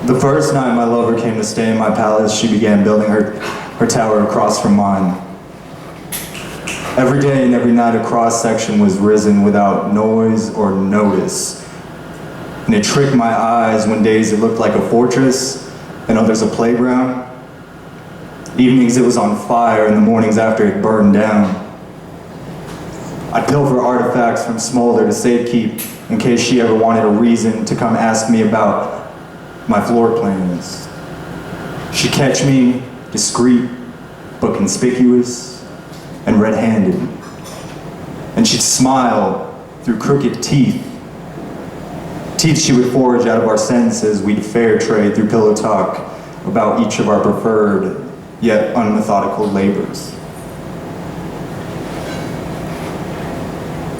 The first night my lover came to stay in my palace, she began building her tower across from mine. Every day and every night a cross-section was risen without noise or notice. And it tricked my eyes. When days it looked like a fortress and others a playground. Evenings it was on fire, and the mornings after it burned down. I'd pilfer artifacts from smolder to safekeep in case she ever wanted a reason to come ask me about my floor plans. She'd catch me discreet but conspicuous and red-handed. And she'd smile through crooked teeth. Teeth she would forge out of our sentences. We'd fair trade through pillow talk about each of our preferred yet unmethodical labors.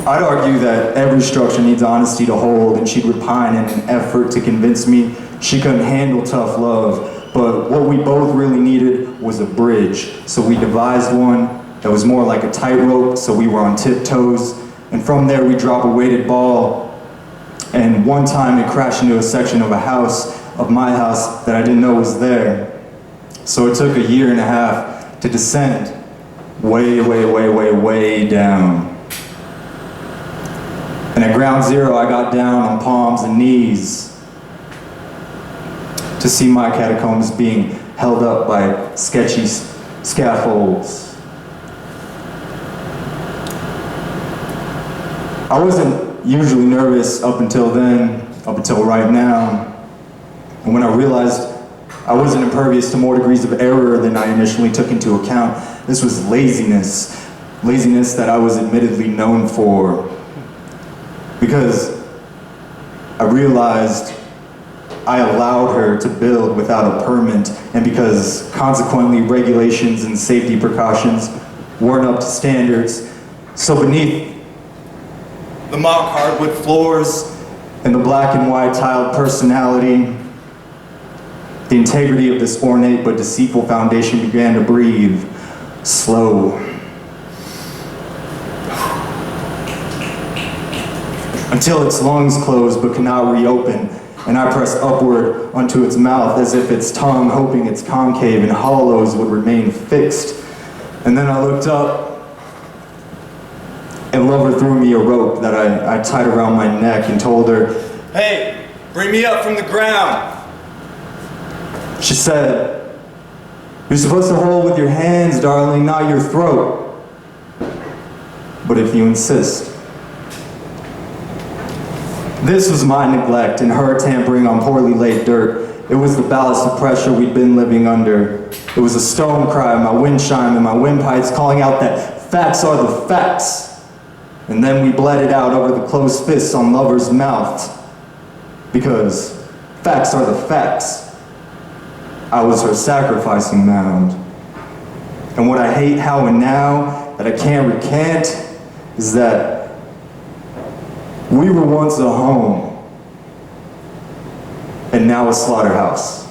I'd argue that every structure needs honesty to hold, and she'd repine in an effort to convince me she couldn't handle tough love. But what we both really needed was a bridge, so we devised one that was more like a tightrope, so we were on tiptoes, and from there we drop a weighted ball, and one time it crashed into a section of my house that I didn't know was there. So it took a year and a half to descend way, way, way, way, way down. And at ground zero, I got down on palms and knees to see my catacombs being held up by sketchy scaffolds. I wasn't usually nervous up until then, up until right now. And when I realized I wasn't impervious to more degrees of error than I initially took into account, this was laziness. Laziness that I was admittedly known for. Because I realized I allowed her to build without a permit, and because consequently regulations and safety precautions weren't up to standards. So beneath the mock hardwood floors and the black and white tiled personality, the integrity of this ornate but deceitful foundation began to breathe, slow. Until its lungs closed but cannot reopen, and I pressed upward onto its mouth as if its tongue, hoping its concave and hollows would remain fixed. And then I looked up, and Lover threw me a rope that I tied around my neck and told her, "Hey, bring me up from the ground." She said, "You're supposed to hold with your hands, darling, not your throat. But if you insist." This was my neglect and her tampering on poorly laid dirt. It was the ballast of pressure we'd been living under. It was a stone cry, my wind chime and my windpipes calling out that facts are the facts. And then we bled it out over the closed fists on Lover's mouth. Because facts are the facts. I was her sacrificing mound. And what I hate how and now that I can't recant is that we were once a home and now a slaughterhouse.